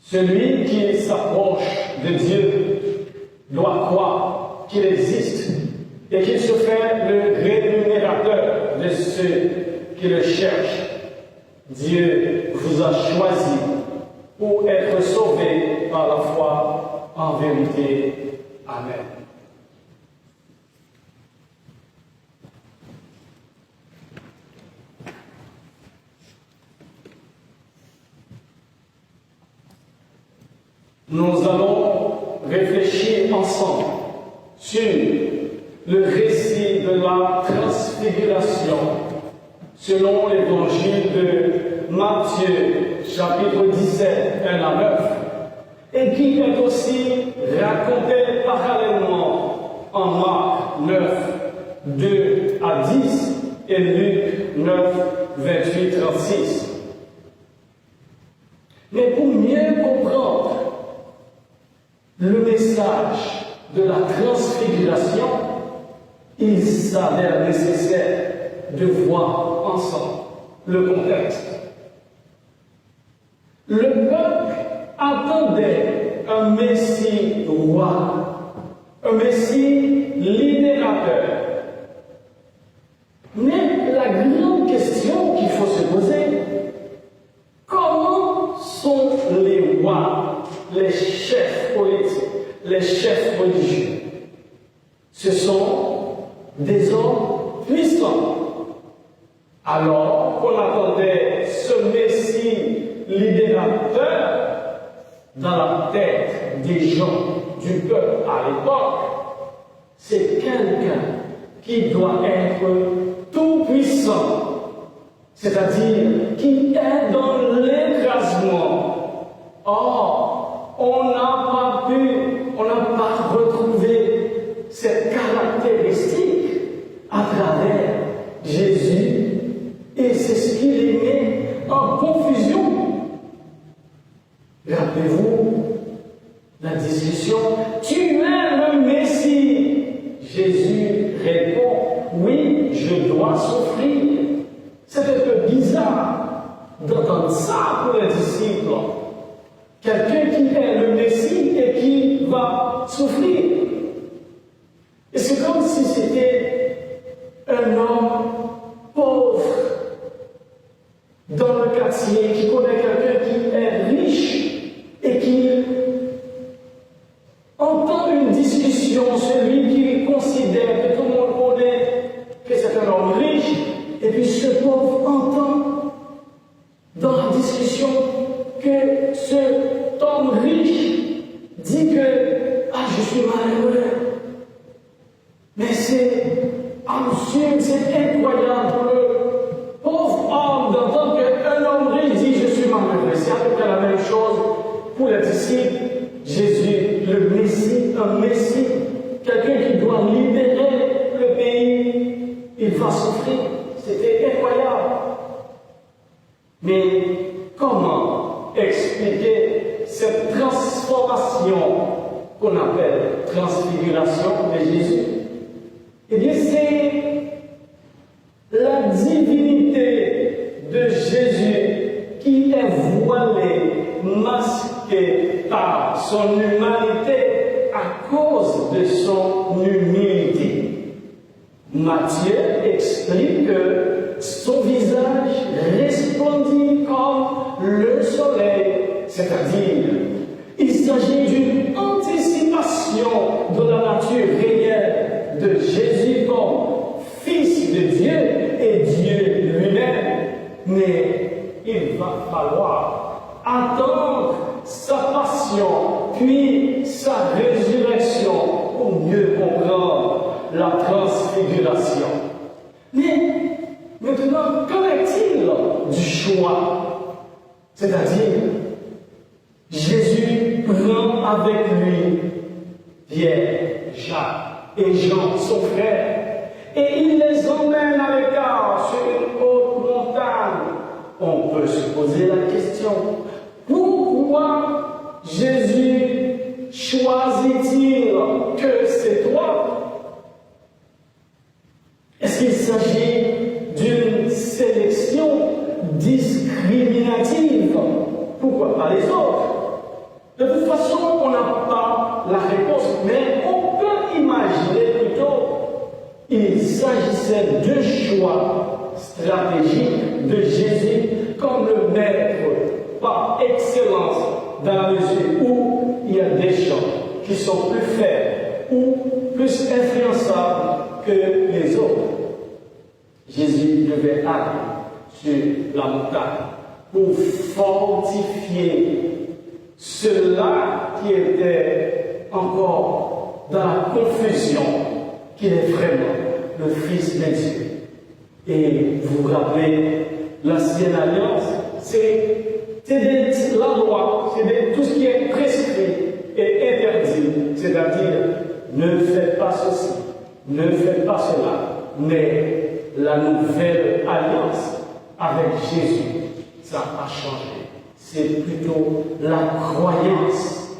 Celui qui s'approche de Dieu doit croire qu'il existe et qu'il se fait le rémunérateur de ceux qui le cherchent. Dieu vous a choisi pour être sauvés par la foi en vérité. Amen. Nous allons réfléchir ensemble sur le récit de la transfiguration selon l'évangile de Matthieu, chapitre 17, 1 à 9, et qui est aussi raconté parallèlement en Marc 9, 2 à 10 et Luc 9, 28, 36. Mais pour mieux comprendre le message de la transfiguration, il s'avère nécessaire de voir ensemble le contexte. Le peuple attendait un Messie roi, un Messie libérateur. Mais la grande question qu'il faut se poser, comment sont les rois, les chefs politiques, les chefs religieux? Ce sont des hommes puissants. Alors qu'on attendait ce Messie libérateur dans la tête des gens du peuple à l'époque, c'est quelqu'un qui doit être tout puissant, c'est-à-dire qui est dans l'écrasement. Or, on n'a pas retrouvé cette caractéristique à travers Jésus, et c'est ce qui les met en confusion. Rappelez-vous la discussion, tu es le Messie. Jésus répond, oui, je dois souffrir. C'est un peu bizarre d'entendre ça pour les disciples. Quelqu'un qui est le Messie et qui va souffrir. Et c'est comme si c'était un homme pauvre dans le quartier qui connaît quelqu'un qui est riche et qui entend une discussion, celui qui considère que tout le monde connaît que c'est un homme riche, et puis ce pauvre entend dans la discussion que cet homme riche dit que je suis malheureux. Mais c'est absurde, c'est incroyable pour le pauvre homme d'entendre qu'un homme riche dit je suis malheureux. C'est à peu près la même chose pour les disciples. Jésus, le Messie, un Messie, quelqu'un qui doit libérer le pays, il va souffrir. C'était incroyable. Mais comment expliquer cette transformation qu'on appelle transfiguration de Jésus? Eh bien, c'est la divinité de Jésus qui est voilée, masquée par son humanité à cause de son humilité. Matthieu explique que son visage resplendit comme le soleil, c'est-à-dire il s'agit d'une anticipation de la nature réelle de Jésus comme Fils de Dieu et Dieu lui-même. Mais il va falloir attendre sa passion, puis sa résurrection pour mieux comprendre la transfiguration. Mais maintenant, qu'en est-il du choix? C'est-à-dire, Jésus prend avec lui Pierre, Jacques et Jean, son frère, et il les emmène à l'écart sur une haute montagne. On peut se poser la question, pourquoi Jésus choisit-il que ces trois? Est-ce qu'il s'agit d'une sélection discriminative? Pourquoi pas les autres? De toute façon, on n'a pas la réponse, mais on peut imaginer plutôt qu'il s'agissait de choix stratégiques de Jésus comme le maître par excellence, dans la mesure où il y a des gens qui sont plus faibles ou plus influençables que les autres. Jésus devait aller sur la montagne pour fortifier ceux-là qui étaient encore dans la confusion qu'il est vraiment le Fils de Dieu. Et vous vous rappelez, l'ancienne alliance, c'est la loi, c'est tout ce qui est prescrit et interdit, c'est-à-dire ne faites pas ceci, ne faites pas cela. Mais la nouvelle alliance avec Jésus, ça a changé. C'est plutôt la croyance.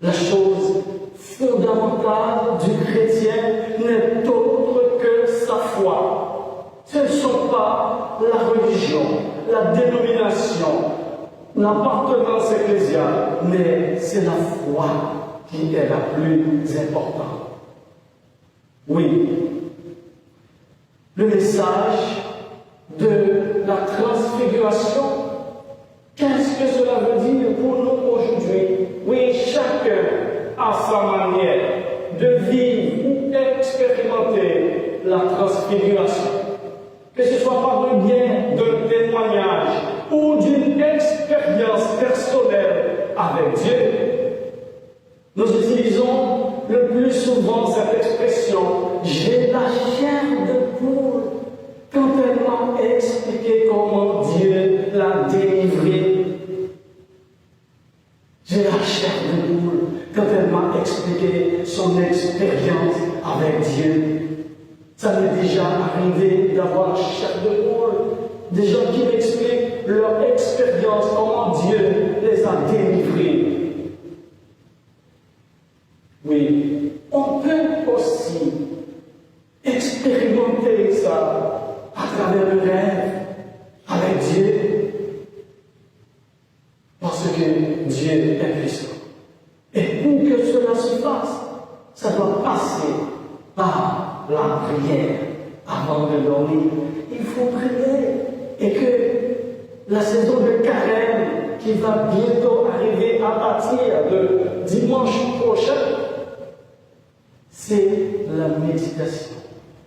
La chose fondamentale du chrétien n'est autre que sa foi. Ce ne sont pas la religion, la dénomination, l'appartenance ecclésiale, mais c'est la foi qui est la plus importante. Oui, le message de la transfiguration, qu'est-ce que cela veut dire pour nous aujourd'hui? Oui, chacun a sa manière de vivre ou expérimenter la transfiguration. Que ce soit par le biais d'un témoignage ou d'une expérience personnelle avec Dieu. Nous utilisons le plus souvent cette expression « j'ai la chair de poule » quand elle m'a expliqué comment Dieu l'a délivré. J'ai la chair de poule quand elle m'a expliqué son expérience avec Dieu. Ça m'est déjà arrivé d'avoir la chair de poule, des gens qui m'expliquent leur expérience, comment Dieu les a délivrés. Oui, on peut aussi expérimenter ça à travers le rêve avec Dieu, parce que Dieu est puissant. Et pour que cela se fasse, ça doit passer par la prière avant de dormir. Il faut prier. Et que la saison de carême qui va bientôt arriver à partir de dimanche prochain, c'est la méditation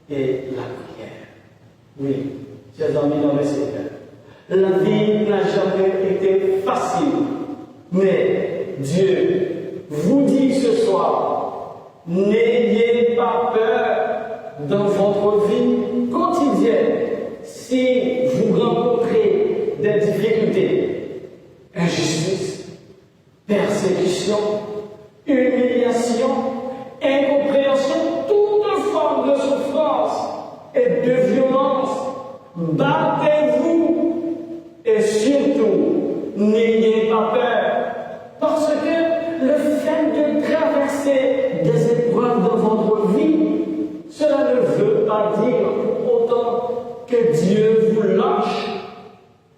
et la prière. Oui, chers amis dans le Seigneur, la vie n'a jamais été facile, mais Dieu vous dit ce soir, n'ayez pas peur dans votre vie quotidienne si vous rencontrez des difficultés, injustice, persécution, humiliation, incompréhension, toute forme de souffrance et de violence. Battez-vous et surtout n'ayez pas peur, parce que le fait de traverser des épreuves dans votre vie, cela ne veut pas dire pour autant que Dieu vous lâche.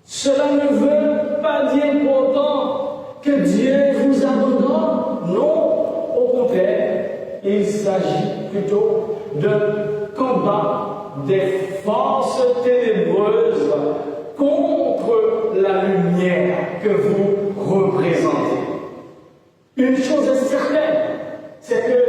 Cela ne veut pas dire pour autant que Dieu vous abandonne. Non, au contraire, il s'agit plutôt de combat des forces ténébreuses contre la lumière que vous représentez. Une chose est certaine, c'est que,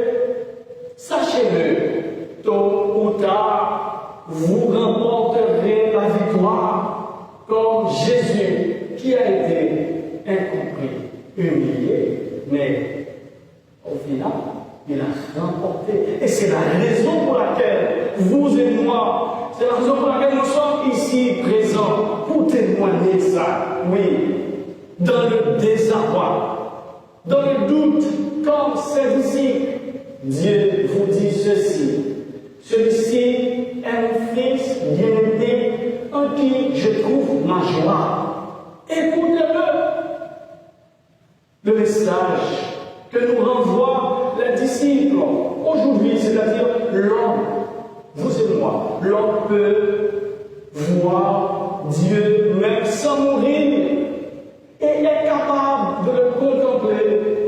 sachez-le, tôt ou tard, vous remporterez la victoire comme Jésus qui a été incompris, humilié, mais au final, il a remporté. Et c'est la raison pour laquelle vous et moi, c'est la raison pour laquelle nous sommes ici présents pour témoigner ça. Oui, dans le désarroi, dans le doute, comme ses disciples, Dieu vous dit ceci. Celui-ci est mon fils bien-aimé en qui je trouve ma joie. Écoutez-le. Le message que nous renvoient les disciples aujourd'hui, c'est-à-dire l'homme, vous et moi, l'homme peut voir Dieu même sans mourir et est capable de le contempler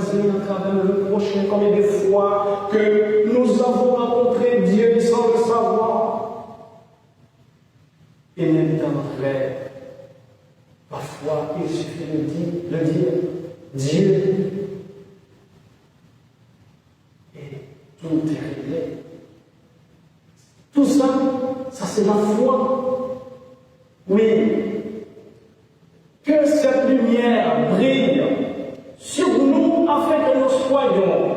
voisin, à travers le prochain, combien de fois que nous avons rencontré Dieu sans le savoir. Et même dans notre rêve, parfois il suffit de dire Dieu, et tout est réglé. Tout ça, ça c'est la foi. Oui. Que cette lumière brille sur nous afin que nous soyons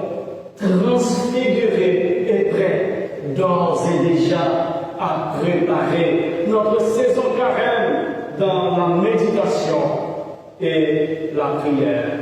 transfigurés et prêts d'ores et déjà à préparer notre saison carême dans la méditation et la prière.